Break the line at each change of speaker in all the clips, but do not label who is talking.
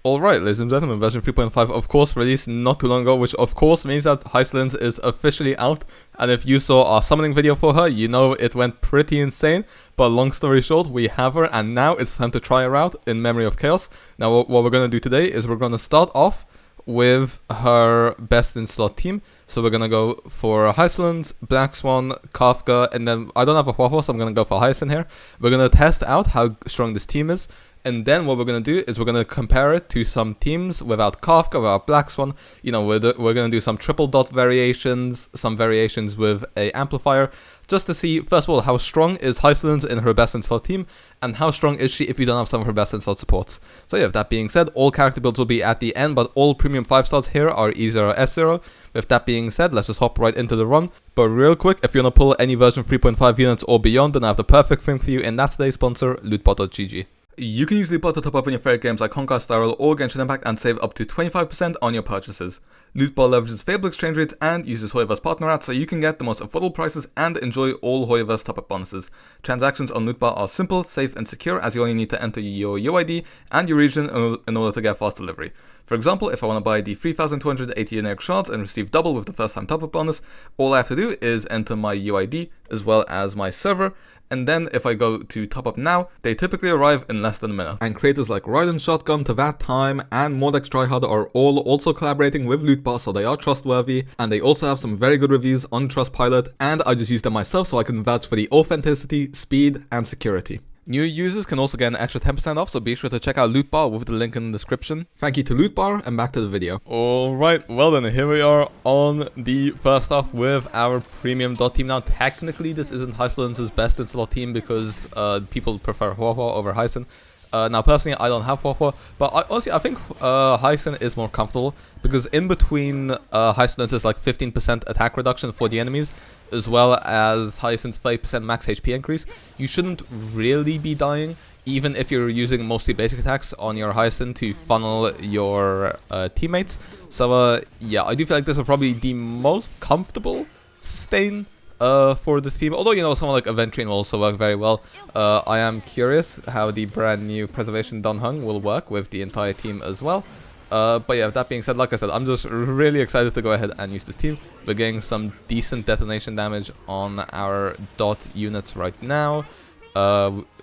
Alright, ladies and gentlemen, version 3.5 of course released not too long ago, which of course means that HYSILENS is officially out. And if you saw our summoning video for her, you know it went pretty insane. But long story short, we have her, and now it's time to try her out in Memory of Chaos. Now what we're going to do today is we're going to start off with her best in slot team. So we're going to go for HYSILENS, Blackswan, Kafka, and then I don't have a Huahuo, so I'm going to go for Hyacinth here. We're going to test out how strong this team is. And then what we're going to do is we're going to compare it to some teams without Kafka, without Blackswan. You know, we're going to do some triple dot variations, some variations with a amplifier, just to see, first of all, how strong is HYSILENS in her best in slot team, and how strong is she if you don't have some of her best in slot supports. So yeah, with that being said, all character builds will be at the end, but all premium 5 slots here are E0, S0. With that being said, let's just hop right into the run. But real quick, if you want to pull any version 3.5 units or beyond, then I have the perfect thing for you, and that's today's sponsor, lootbot.gg. You can use Lootbot to top up in your favorite games like Honkai Style or Genshin Impact and save up to 25% on your purchases. Lootbot leverages favorable exchange rates and uses Hoyoverse partner ads so you can get the most affordable prices and enjoy all Hoyoverse top-up bonuses. Transactions on Lootbot are simple, safe and secure, as you only need to enter your UID and your region in order to get fast delivery. For example, if I want to buy the 3,280 generic shards and receive double with the first time top-up bonus, all I have to do is enter my UID as well as my server. And then if I go to top up now, they typically arrive in less than a minute. And creators like Ryden Shotgun, To That Time, and Mordex Tryhard are all also collaborating with Lootbot, so they are trustworthy. And they also have some very good reviews on Trustpilot, and I just use them myself so I can vouch for the authenticity, speed, and security. New users can also get an extra 10% off, so be sure to check out Lootbar with the link in the description. Thank you to Lootbar, and back to the video. Alright, well then, here we are on the first off with our premium dot team. Now, technically, this isn't HYSILENS' best in slot team because people prefer Huahuo over Hyacinth. Now, personally, I don't have Huahuo, but honestly, I think Hyacinth is more comfortable because in between Hyacinth is like 15% attack reduction for the enemies, as well as Hyacinth's 5% max HP increase. You shouldn't really be dying, even if you're using mostly basic attacks on your Hyacinth to funnel your teammates. So yeah, I do feel like this is probably the most comfortable sustain for this team, although, you know, someone like Aventrine will also work very well. I am curious how the brand new Preservation Dunhung will work with the entire team as well. But yeah, with that being said, like I said, I'm just really excited to go ahead and use this team. We're getting some decent detonation damage on our dot units right now.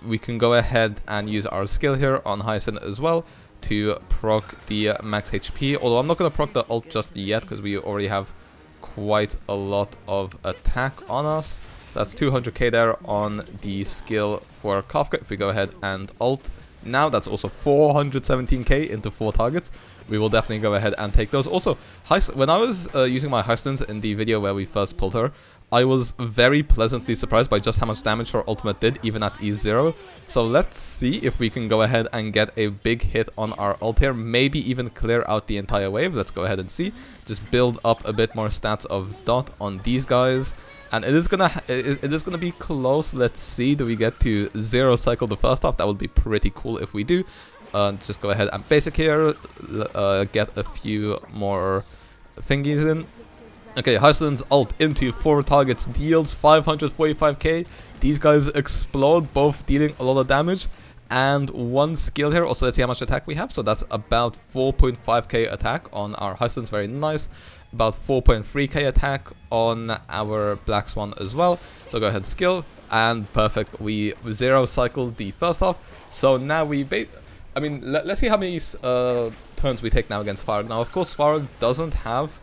We can go ahead and use our skill here on Hyacinth as well to proc the max HP, although I'm not going to proc the ult just yet because we already have quite a lot of attack on us. So that's 200k there on the skill for Kafka. If we go ahead and ult now, that's also 417k into 4 targets. We will definitely go ahead and take those. Also, when I was using my HYSILENS in the video where we first pulled her, I was very pleasantly surprised by just how much damage her ultimate did, even at E0. So let's see if we can go ahead and get a big hit on our ult here, maybe even clear out the entire wave. Let's go ahead and see. Just build up a bit more stats of dot on these guys. And it is gonna be close. Let's see, do we get to 0 cycle the first off? That would be pretty cool if we do. Just go ahead and basic here, get a few more thingies in. Okay, HYSILENS ult into 4 targets deals 545k. These guys explode, both dealing a lot of damage. And 1 skill here. Also, let's see how much attack we have. So that's about 4.5k attack on our HYSILENS. Very nice. About 4.3k attack on our Blackswan as well. So go ahead, skill, and perfect. We 0 cycled the first half. So now we let's see how many turns we take now against Farag. Now, of course, Farag doesn't have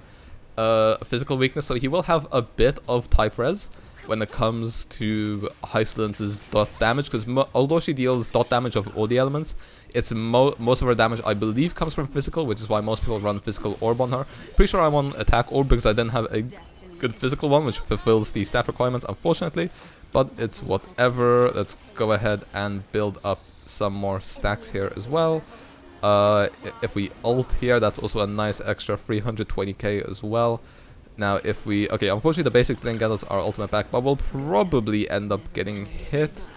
a physical weakness, so he will have a bit of type res when it comes to HYSILENS' dot damage, because although she deals dot damage of all the elements, it's most of her damage, I believe, comes from physical, which is why most people run physical orb on her. Pretty sure I'm on attack orb because I didn't have a good physical one, which fulfills the stat requirements, unfortunately. But it's whatever. Let's go ahead and build up some more stacks here as well. If we ult here, that's also a nice extra 320k as well. Now, if we... Okay, unfortunately, the basic didn't get us our ultimate back, but we'll probably end up getting hit.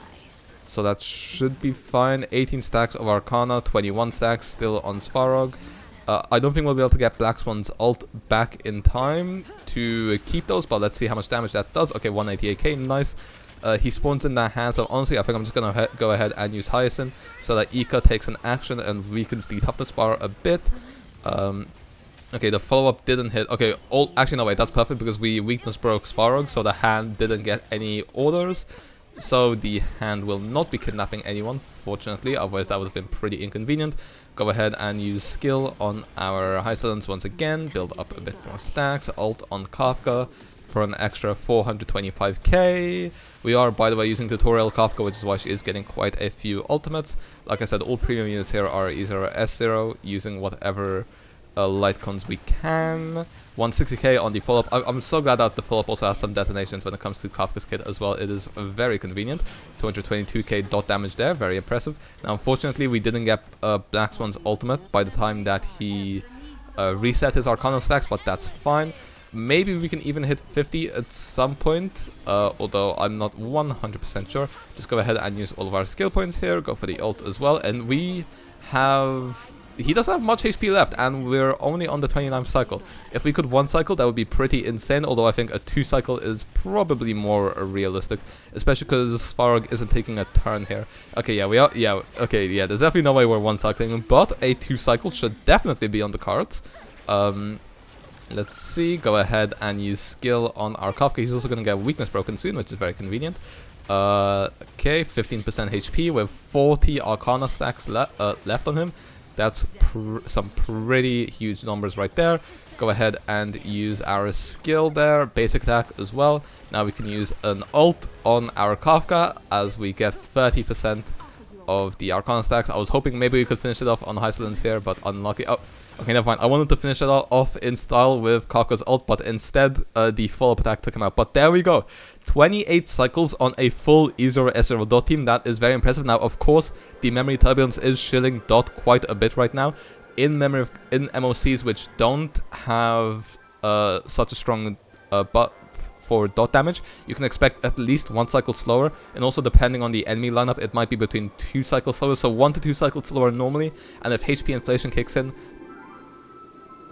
So that should be fine. 18 stacks of Arcana, 21 stacks still on Svarog. I don't think we'll be able to get Blackswan's ult back in time to keep those, but let's see how much damage that does. Okay, 188k, nice. he spawns in their hand, so honestly I think I'm just gonna go ahead and use Hyacinth so that Ika takes an action and weakens the toughness bar a bit. Okay, the follow-up didn't hit. Okay, actually no wait, that's perfect because we weakness broke Svarog, so the hand didn't get any orders. So the hand will not be kidnapping anyone, fortunately, otherwise that would have been pretty inconvenient. Go ahead and use skill on our HYSILENS once again, build up a bit more stacks, ult on Kafka for an extra 425k. We are, by the way, using tutorial Kafka, which is why she is getting quite a few ultimates. Like I said, all premium units here are E0 S0, using whatever light cons we can. 160k on the follow-up. I'm so glad that the follow-up also has some detonations when it comes to Kafka's kit as well. It is very convenient. 222k dot damage there, very impressive. Now unfortunately we didn't get Blackswan's ultimate by the time that he reset his Arcana stacks, but that's fine. Maybe we can even hit 50 at some point, although I'm not 100% sure. Just go ahead and use all of our skill points here, go for the ult as well, and we have... He doesn't have much HP left, and we're only on the 29th cycle. If we could one cycle, that would be pretty insane, although I think a 2 cycle is probably more realistic, especially because Svarog isn't taking a turn here. Okay, yeah, we are, yeah, okay, yeah, there's definitely no way we're one cycling, but a 2 cycle should definitely be on the cards. Let's see, go ahead and use skill on our Kafka. He's also going to get weakness broken soon, which is very convenient. Okay, 15% HP with 40 Arcana stacks left on him. That's some pretty huge numbers right there. Go ahead and use our skill there, basic attack as well. Now we can use an ult on our Kafka as we get 30% of the Arcana stacks. I was hoping maybe we could finish it off on HYSILENS here, but unlucky. Oh, okay, never mind. I wanted to finish it off in style with Kafka's ult, but instead the follow-up attack took him out. But there we go. 28 cycles on a full E0 S0 dot team. That is very impressive. Now, of course, the memory turbulence is shilling dot quite a bit right now. In MOCs which don't have such a strong buff for dot damage, you can expect at least 1 cycle slower, and also depending on the enemy lineup, it might be between 2 cycles slower, so 1 to 2 cycles slower normally, and if HP inflation kicks in,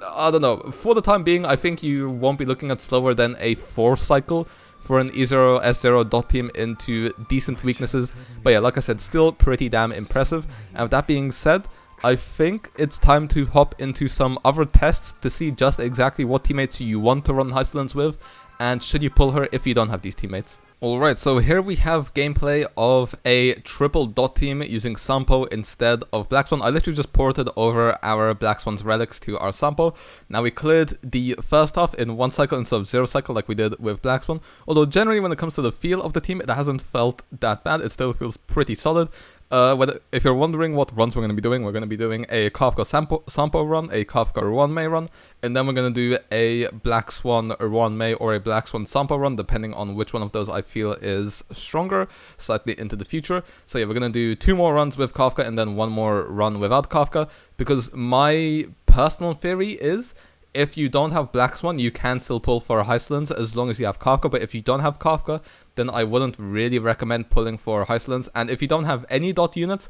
I don't know, for the time being, I think you won't be looking at slower than a 4 cycle for an E0 S0 dot team into decent weaknesses. But yeah, like I said, still pretty damn impressive. And with that being said, I think it's time to hop into some other tests to see just exactly what teammates you want to run HYSILENS with, and should you pull her if you don't have these teammates. Alright, so here we have gameplay of a triple dot team using Sampo instead of Blackswan. I literally just ported over our Blackswan's relics to our Sampo. Now we cleared the first half in 1 cycle instead of 0 cycle like we did with Blackswan. Although generally when it comes to the feel of the team, it hasn't felt that bad. It still feels pretty solid. If you're wondering what runs we're going to be doing a Kafka Sampo run, a Kafka Ruan Mei run, and then we're going to do a Blackswan Ruan Mei or a Blackswan Sampo run, depending on which one of those I feel is stronger, slightly into the future. So yeah, we're going to do 2 more runs with Kafka and then 1 more run without Kafka, because my personal theory is, if you don't have Blackswan, you can still pull for HYSILENS as long as you have Kafka, but if you don't have Kafka, then I wouldn't really recommend pulling for HYSILENS. And if you don't have any dot units,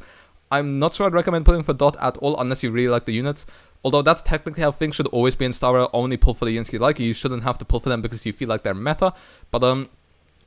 I'm not sure I'd recommend pulling for dot at all unless you really like the units. Although that's technically how things should always be in Star Rail, only pull for the units you like. You shouldn't have to pull for them because you feel like they're meta. But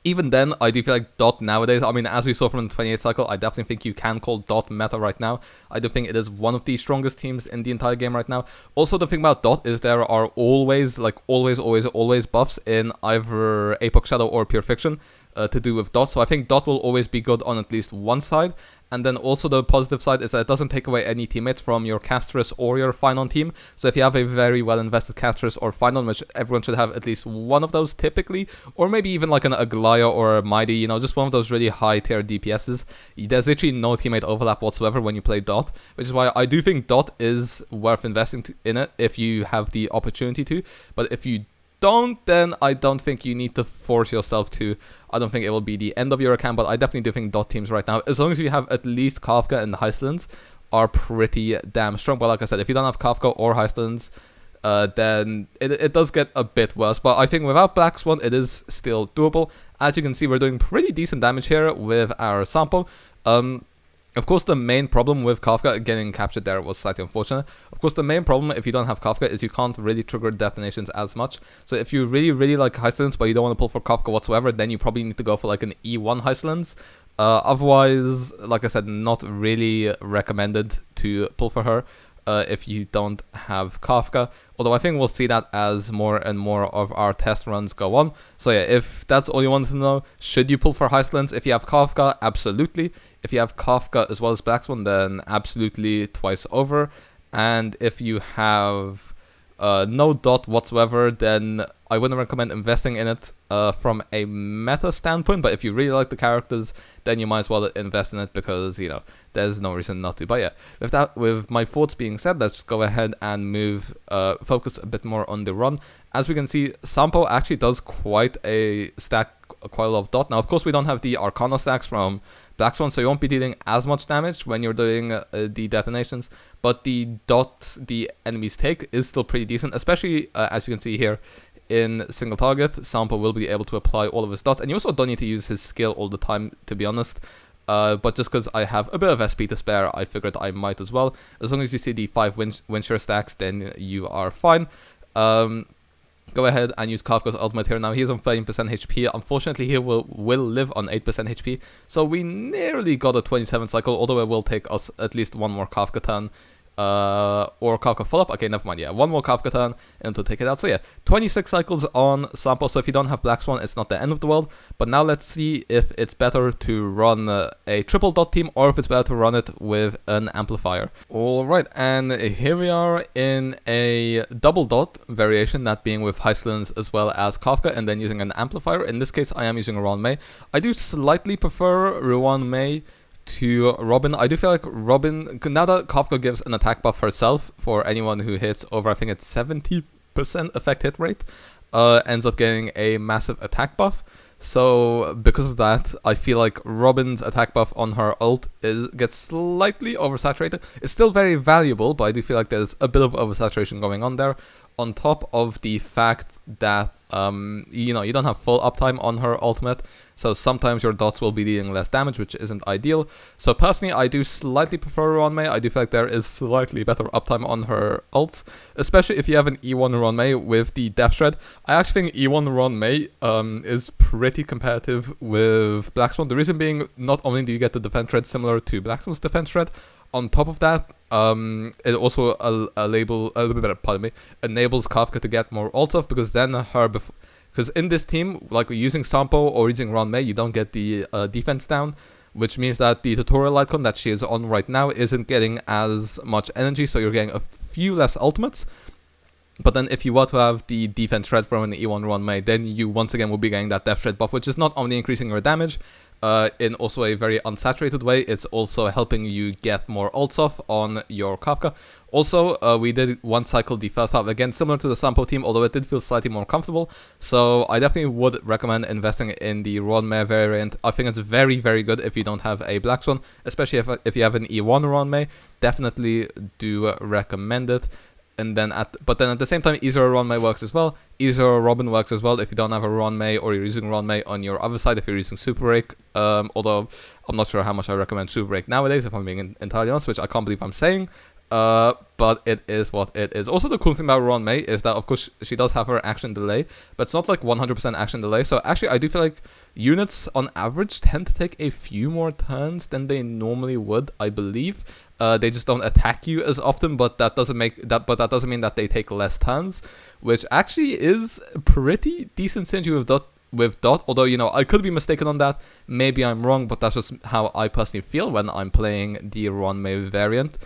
even then, I do feel like dot nowadays, I mean, as we saw from the 28th cycle, I definitely think you can call dot meta right now. I do think it is one of the strongest teams in the entire game right now. Also, the thing about dot is there are always, like always buffs in either Apex Shadow or Pure Fiction to do with dot. So I think dot will always be good on at least one side. And then also the positive side is that it doesn't take away any teammates from your Castress or your Finon team. So if you have a very well invested Castress or Finon, which everyone should have at least one of those typically, or maybe even like an Aglaya or a Mighty, you know, just one of those really high tier DPSs, there's literally no teammate overlap whatsoever when you play dot, which is why I do think dot is worth investing in it if you have the opportunity to. But if you don't, then I don't think you need to force yourself to. I don't think it will be the end of your account, but I definitely do think dot teams right now, as long as you have at least Kafka and HYSILENS, are pretty damn strong. But like I said, if you don't have Kafka or HYSILENS, then it does get a bit worse. But I think without Blackswan, it is still doable. As you can see, we're doing pretty decent damage here with our Sampo. Of course, the main problem with Kafka getting captured there was slightly unfortunate. Of course, the main problem if you don't have Kafka is you can't really trigger detonations as much. So if you really like HYSILENS, but you don't want to pull for Kafka whatsoever, then you probably need to go for like an E1 HYSILENS. Otherwise, like I said, not really recommended to pull for her if you don't have Kafka. Although I think we'll see that as more and more of our test runs go on. So yeah, if that's all you wanted to know, should you pull for HYSILENS? If you have Kafka, absolutely. If you have Kafka as well as Blackswan, then absolutely twice over. And if you have no dot whatsoever, then I wouldn't recommend investing in it from a meta standpoint. But if you really like the characters, then you might as well invest in it because, you know, there's no reason not to. But yeah, with my thoughts being said, let's go ahead and focus a bit more on the run. As we can see, Sampo actually does quite a lot of dot. Now, of course, we don't have the Arcana stacks from Blackswan, so you won't be dealing as much damage when you're doing the detonations, but the dot the enemies take is still pretty decent, especially as you can see here in single target. Sampo will be able to apply all of his dots, and you also don't need to use his skill all the time, to be honest. But just because I have a bit of SP to spare, I figured I might as well. As long as you see the 5 Windshare stacks, then you are fine. Go ahead and use Kafka's ultimate here. Now he's on 13% HP. Unfortunately, he will live on 8% HP. So we nearly got a 27 cycle, although it will take us at least one more Kafka turn. Or Kafka follow-up. Okay, never mind. Yeah, one more Kafka turn and to take it out. So yeah, 26 cycles on Sampo. So if you don't have Blackswan, it's not the end of the world. But now let's see if it's better to run a triple dot team or if it's better to run it with an amplifier. Alright, and here we are in a double dot variation, that being with HYSILENS as well as Kafka, and then using an amplifier. In this case, I am using Ruan Mei. I do slightly prefer Ruan Mei to Robin. I do feel like Robin, now that Kafka gives an attack buff herself for anyone who hits over, I think it's 70% effect hit rate, ends up getting a massive attack buff. So because of that, I feel like Robin's attack buff on her ult gets slightly oversaturated. It's still very valuable, but I do feel like there's a bit of oversaturation going on there, on top of the fact that you know, you don't have full uptime on her ultimate, so sometimes your dots will be dealing less damage, which isn't ideal. So personally, I do slightly prefer Ruan Mei. I do feel like there is slightly better uptime on her ults, especially if you have an E1 Ruan Mei with the Death Shred. I actually think E1 Ruan Mei is pretty competitive with Blackswan. The reason being, not only do you get the defense shred similar to Blackswan's defense shred, on top of that, it also enables Kafka to get more ult off, because then because in this team, like using Sampo or using Ruan Mei, you don't get the defense down, which means that the tutorial icon that she is on right now isn't getting as much energy, so you're getting a few less ultimates. But then if you were to have the defense shred from an E1 Ruan Mei, then you once again will be getting that death shred buff, which is not only increasing your damage in also a very unsaturated way, it's also helping you get more ults off on your Kafka. Also, we did one cycle the first half, again similar to the Sampo team, although it did feel slightly more comfortable. So I definitely would recommend investing in the Ruan Mei variant. I think it's very, very good if you don't have a Blackswan, especially if you have an E1 Ruan Mei. Definitely do recommend it. And then but then at the same time, either Ruan Mei works as well, either Robin works as well if you don't have a Ruan Mei, or you're using Ruan Mei on your other side if you're using Super Break. Although I'm not sure how much I recommend Super Break nowadays, if I'm being entirely honest, which I can't believe I'm saying. But it is what it is. Also, the cool thing about Ruan Mei is that, of course, she does have her action delay, but it's not like 100% action delay. So actually, I do feel like units on average tend to take a few more turns than they normally would, I believe. They just don't attack you as often, but that doesn't mean that they take less turns, which actually is pretty decent synergy with dot. Although, you know, I could be mistaken on that. Maybe I'm wrong, but that's just how I personally feel when I'm playing the Ruan Mei variant.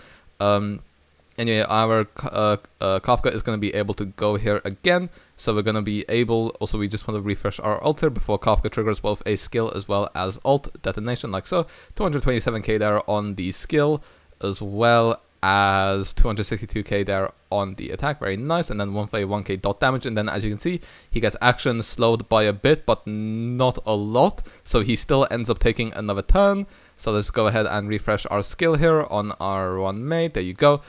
Anyway, our Kafka is going to be able to go here again. So we're going to be able, also we just want to refresh our ult here before Kafka triggers both a skill as well as ult detonation, like so. 227k there on the skill, as well as 262k there on the attack. Very nice. And then 1k dot damage, and then as you can see, he gets action slowed by a bit, but not a lot, so he still ends up taking another turn. So let's go ahead and refresh our skill here on our Ruan Mei. There you go.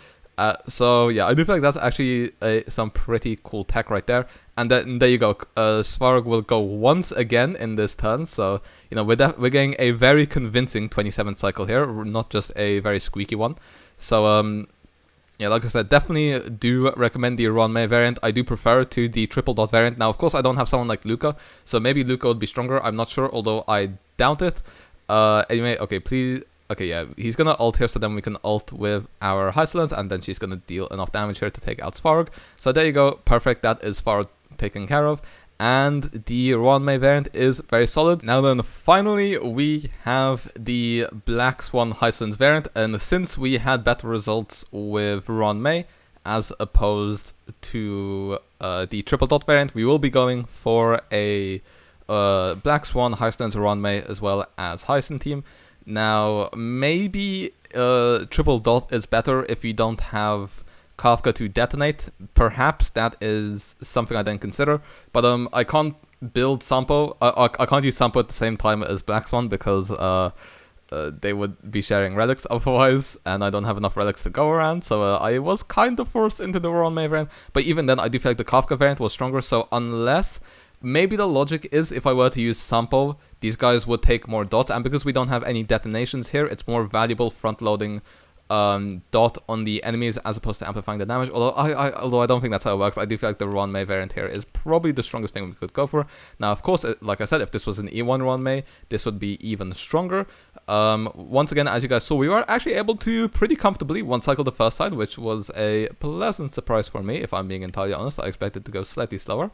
So yeah, I do feel like that's actually some pretty cool tech right there. And then there you go. Svarog will go once again in this turn. So you know we're getting a very convincing 27 cycle here, not just a very squeaky one. So yeah, like I said, definitely do recommend the Ruan Mei variant. I do prefer it to the triple dot variant. Now, of course, I don't have someone like Luca, so maybe Luca would be stronger. I'm not sure, although I doubt it. Anyway, okay, please. Okay, yeah, he's gonna ult here, so then we can ult with our HYSILENS, and then she's gonna deal enough damage here to take out Svarog. So there you go, perfect, that is Svarog taken care of. And the Ruan Mei variant is very solid. Now then, finally, we have the Blackswan HYSILENS variant, and since we had better results with Ruan Mei, as opposed to the triple dot variant, we will be going for a Blackswan HYSILENS Ruan Mei as well as Hyson team. Now, maybe triple dot is better if you don't have Kafka to detonate. Perhaps that is something I didn't consider, but I can't build Sampo. I can't use Sampo at the same time as Blackswan because they would be sharing relics otherwise, and I don't have enough relics to go around, so I was kind of forced into the Ruan Mei variant. But even then, I do feel like the Kafka variant was stronger, so unless... Maybe the logic is if I were to use Sampo, these guys would take more dots, and because we don't have any detonations here, it's more valuable front-loading dot on the enemies as opposed to amplifying the damage. Although I don't think that's how it works, I do feel like the Ruan Mei variant here is probably the strongest thing we could go for. Now, of course, like I said, if this was an E1 Ruan Mei, this would be even stronger. Once again, as you guys saw, we were actually able to pretty comfortably one-cycle the first side, which was a pleasant surprise for me, if I'm being entirely honest. I expected to go slightly slower.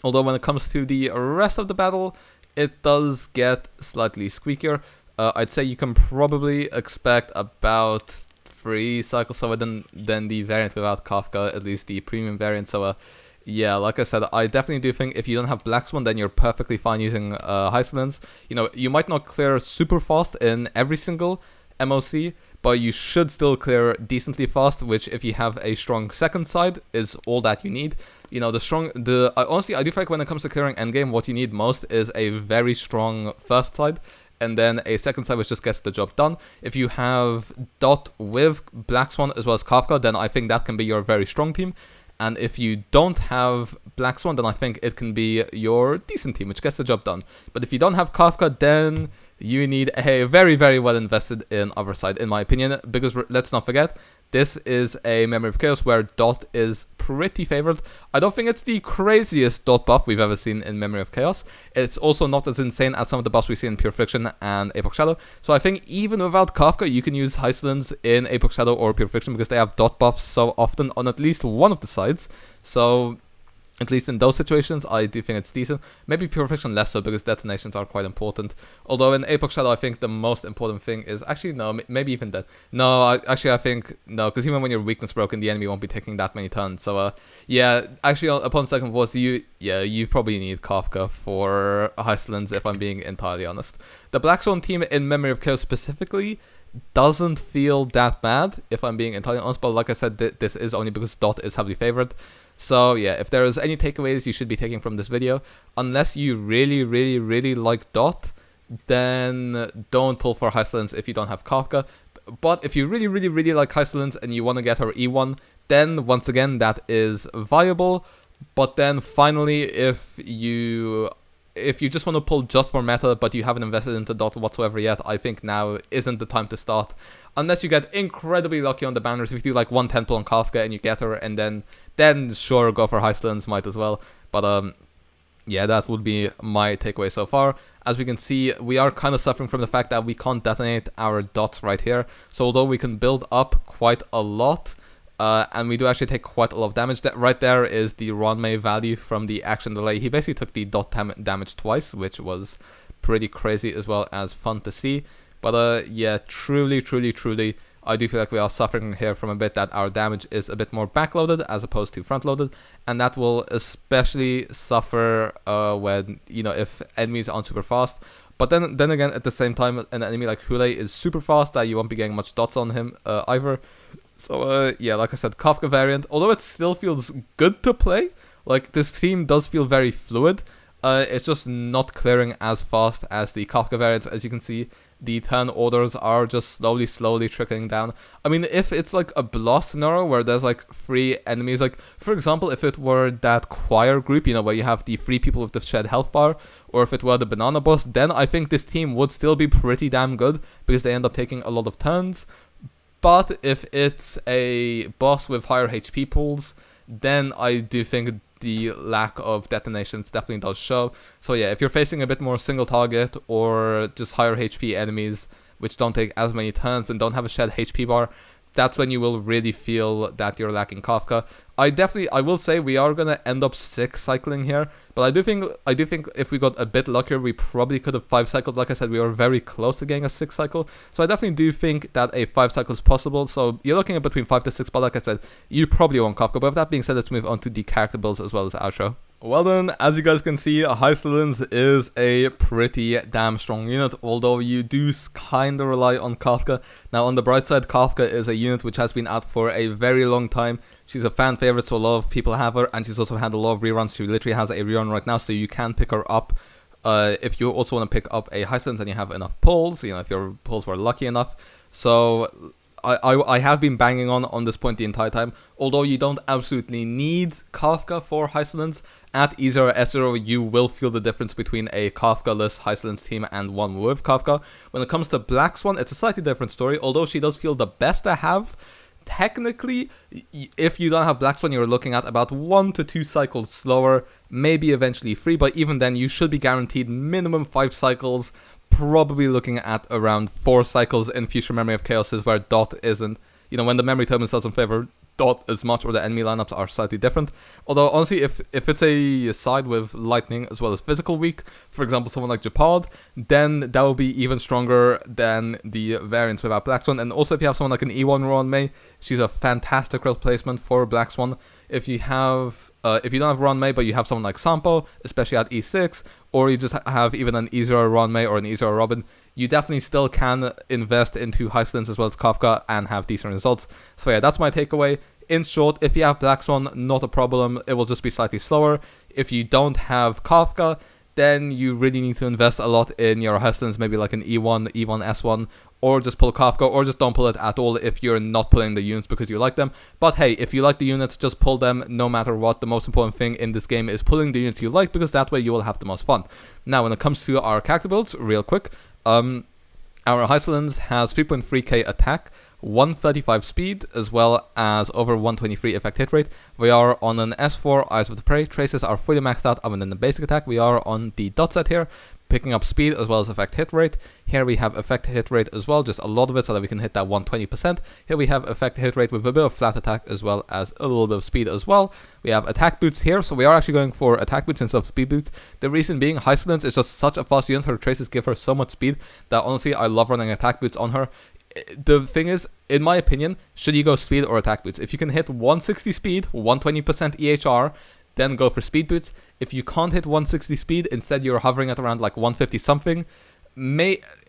Although when it comes to the rest of the battle, it does get slightly squeakier. I'd say you can probably expect about 3 cycles slower than the variant without Kafka, at least the premium variant. So yeah, like I said, I definitely do think if you don't have Blackswan, then you're perfectly fine using HYSILENS. You know, you might not clear super fast in every single MOC, but you should still clear decently fast, which if you have a strong second side is all that you need. You know, honestly, I do feel like when it comes to clearing endgame, what you need most is a very strong first side, and then a second side which just gets the job done. If you have Dot with Blackswan as well as Kafka, then I think that can be your very strong team. And if you don't have Blackswan, then I think it can be your decent team, which gets the job done. But if you don't have Kafka, then you need a very, very well invested in other side, in my opinion, because let's not forget, this is a Memory of Chaos where Dot is pretty favored. I don't think it's the craziest Dot buff we've ever seen in Memory of Chaos. It's also not as insane as some of the buffs we see in Pure Friction and Apex Shadow. So I think even without Kafka, you can use HYSILENS in Apex Shadow or Pure Friction because they have Dot buffs so often on at least one of the sides. So at least in those situations, I do think it's decent. Maybe Pure Friction less so because detonations are quite important. Although in Apex Shadow, I think the most important thing is... Actually, no, maybe even that. No, I think... No, because even when you're weakness broken, the enemy won't be taking that many turns. So, yeah, actually, upon second thoughts, you probably need Kafka for HYSILENS, if I'm being entirely honest. The Blackswan team in Memory of Chaos specifically doesn't feel that bad, if I'm being entirely honest. But like I said, this is only because Dot is heavily favored. So yeah, if there is any takeaways you should be taking from this video, unless you really, really, really like Dot, then don't pull for HYSILENS if you don't have Kafka. But if you really, really, really like HYSILENS and you want to get her E1, then once again, that is viable. But then finally, if you just want to pull just for meta, but you haven't invested into Dot whatsoever yet, I think now isn't the time to start. Unless you get incredibly lucky on the banners. If you do like 110 pull on Kafka and you get her, and then sure, go for HYSILENS, might as well. But yeah, that would be my takeaway so far. As we can see, we are kind of suffering from the fact that we can't detonate our dots right here. So although we can build up quite a lot, and we do actually take quite a lot of damage. That right there is the Ruan Mei value from the action delay. He basically took the dot damage twice, which was pretty crazy as well as fun to see. But yeah, truly, truly, truly, I do feel like we are suffering here from a bit that our damage is a bit more backloaded as opposed to front-loaded, and that will especially suffer when, you know, if enemies aren't super fast. But then again, at the same time, an enemy like Hule is super fast that you won't be getting much dots on him either. So yeah, like I said, Kafka variant, although it still feels good to play, like this team does feel very fluid. It's just not clearing as fast as the Kafka variants. As you can see, the turn orders are just slowly trickling down. I mean, if it's like a blast scenario where there's like 3 enemies, like for example, if it were that choir group, you know, where you have the 3 people with the shed health bar, or if it were the banana boss, then I think this team would still be pretty damn good because they end up taking a lot of turns. But if it's a boss with higher HP pools, then I do think the lack of detonations definitely does show. So yeah, if you're facing a bit more single target or just higher HP enemies which don't take as many turns and don't have a shed HP bar, that's when you will really feel that you're lacking Kafka. I will say we are gonna end up 6 cycling here, but I do think if we got a bit luckier, we probably could have 5 cycled. Like I said, we were very close to getting a 6 cycle, so I definitely do think that a 5 cycle is possible. So you're looking at between 5 to 6, but like I said, you probably want Kafka. But with that being said, let's move on to the character builds as well as outro. Well then, as you guys can see, HYSILENS is a pretty damn strong unit, although you do kinda rely on Kafka. Now on the bright side, Kafka is a unit which has been out for a very long time. She's a fan favorite, so a lot of people have her, and she's also had a lot of reruns. She literally has a rerun right now, so you can pick her up. If you also want to pick up a HYSILENS and you have enough pulls, you know, if your pulls were lucky enough. So I have been banging on this point the entire time. Although you don't absolutely need Kafka for HYSILENS, at E0S0 you will feel the difference between a Kafka-less HYSILENS team and one with Kafka. When it comes to Blackswan, it's a slightly different story. Although she does feel the best to have, technically, if you don't have Blackswan, you're looking at about 1 to 2 cycles slower, maybe eventually 3, but even then you should be guaranteed minimum 5 cycles, probably looking at around 4 cycles in future Memory of Chaoses where Dot isn't, you know, when the memory terminus doesn't favor Dot as much or the enemy lineups are slightly different. Although honestly, if it's a side with lightning as well as physical weak, for example someone like Japad, then that will be even stronger than the variants without Blackswan. And also if you have someone like an E1 Ruan Mei, she's a fantastic replacement for Blackswan. If you don't have Ruan Mei but you have someone like Sampo, especially at E6, or you just have even an E0 Ruan Mei or an E0 Robin, you definitely still can invest into HYSILENS as well as Kafka and have decent results. So yeah, that's my takeaway. In short, if you have Blackswan, not a problem, it will just be slightly slower. If you don't have Kafka, then you really need to invest a lot in your HYSILENS, maybe like an E1, S1, or just pull Kafka, or just don't pull it at all if you're not pulling the units because you like them. But hey, if you like the units, just pull them no matter what. The most important thing in this game is pulling the units you like, because that way you will have the most fun. Now, when it comes to our character builds, real quick, our HYSILENS has 3.3k attack, 135 speed, as well as over 123 effect hit rate. We are on an S4 Eyes of the Prey. Traces are fully maxed out other than the basic attack. We are on the dot set here, picking up speed as well as effect hit rate. Here we have effect hit rate as well, just a lot of it so that we can hit that 120%. Here we have effect hit rate with a bit of flat attack as well as a little bit of speed as well. We have attack boots here, so we are actually going for attack boots instead of speed boots. The reason being, HYSILENS is just such a fast unit. Her traces give her so much speed that honestly I love running attack boots on her. The thing is, in my opinion, should you go speed or attack boots? If you can hit 160 speed, 120% EHR, then go for speed boots. If you can't hit 160 speed, instead you're hovering at around like 150 something, in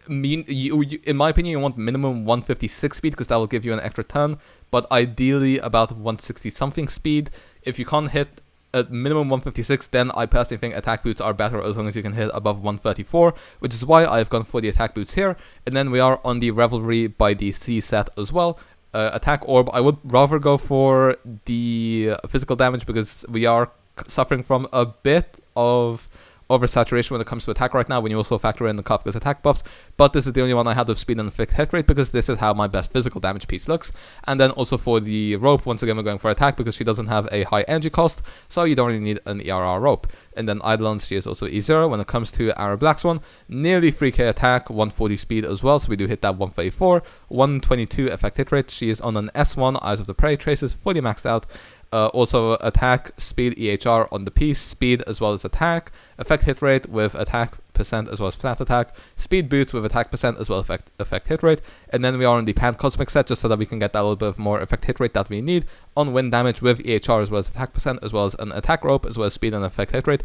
my opinion, you want minimum 156 speed because that will give you an extra turn, but ideally about 160 something speed. If you can't hit at minimum 156, then I personally think attack boots are better as long as you can hit above 134, which is why I've gone for the attack boots here. And then we are on the Revelry by the C set as well. Attack orb, I would rather go for the physical damage because we are suffering from a bit of oversaturation when it comes to attack right now when you also factor in the Kafka's attack buffs, but this is the only one I had with speed and fixed hit rate because this is how my best physical damage piece looks. And then also for the rope, once again we're going for attack because she doesn't have a high energy cost, so you don't really need an ERR rope. And then Eidolons, she is also E0. When it comes to our Blackswan, nearly 3k attack, 140 speed as well, so we do hit that 134, 122 effect hit rate. She is on an S1 Eyes of the Prey, traces fully maxed out. Also attack, speed, EHR on the piece, speed as well as attack, effect hit rate with attack percent as well as flat attack, speed boots with attack percent as well as effect hit rate, and then we are on the Pan Cosmic set just so that we can get that little bit of more effect hit rate that we need on wind damage with EHR as well as attack percent as well as an attack rope as well as speed and effect hit rate.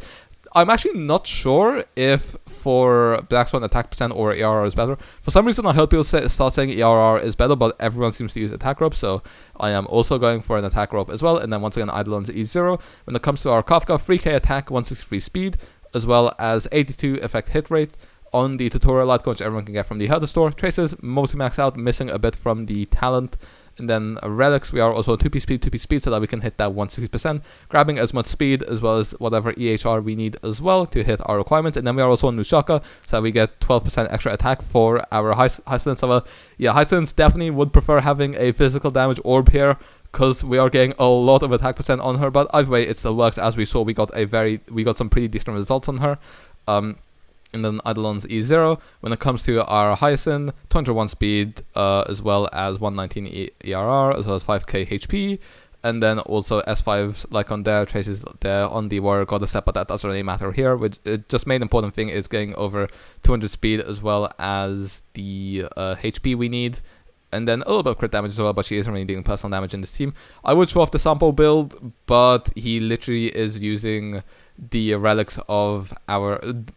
I'm actually not sure if for Blackswan attack percent or ERR is better. For some reason I heard people start saying ERR is better, but everyone seems to use attack rope, so I am also going for an attack rope as well. And then once again Eidolons E0. When it comes to our Kafka, 3k attack, 163 speed, as well as 82 effect hit rate on the tutorial Litecoin, which everyone can get from the Herder store. Traces mostly maxed out, missing a bit from the talent. And then relics, we are also on 2p speed, so that we can hit that 160%, grabbing as much speed as well as whatever EHR we need as well to hit our requirements. And then we are also on Nushaka, so that we get 12% extra attack for our HYSILENS. So yeah, HYSILENS definitely would prefer having a physical damage orb here, because we are getting a lot of attack percent on her. But either way, it still works. As we saw, we got some pretty decent results on her. And then Eidolon's E0. When it comes to our Hyacinth, 201 speed, as well as 119 ERR, as well as 5k HP. And then also S5's like on there, Traces there on the Warrior Goddess set, but that doesn't really matter here. Which it just main important thing is getting over 200 speed, as well as the HP we need. And then a little bit of crit damage as well, but she isn't really doing personal damage in this team. I would show off the Sampo build, but he literally is using the relics of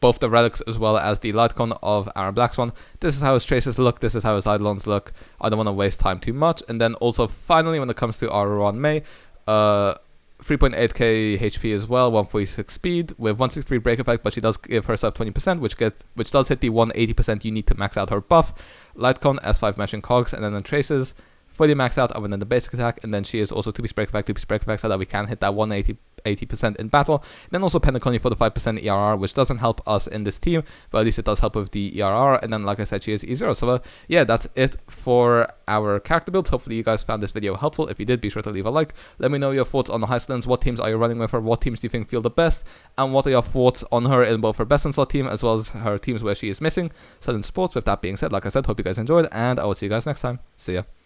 both the relics as well as the Litecoin of our Blackswan. This is how his Traces look, this is how his Eidolons look. I don't want to waste time too much. And then also finally, when it comes to our Ruan Mei, 3.8k HP as well, 146 speed with 163 break effect, but she does give herself 20%, which does hit the 180% you need to max out her buff. Litecoin, S5 meshing cogs, and then the Traces fully maxed out other than the basic attack, and then she is also 2p break effect, so that we can hit that 180% in battle. And then also Pentaconi for the 5% ERR, which doesn't help us in this team, but at least it does help with the ERR. And then like I said, she is E0. So yeah, that's it for our character builds. Hopefully you guys found this video helpful. If you did, be sure to leave a like. Let me know your thoughts on the HYSILENS. What teams are you running with her? What teams do you think feel the best? And what are your thoughts on her in both her best in slot team as well as her teams where she is missing? So in sports, with that being said, like I said, hope you guys enjoyed, and I will see you guys next time. See ya.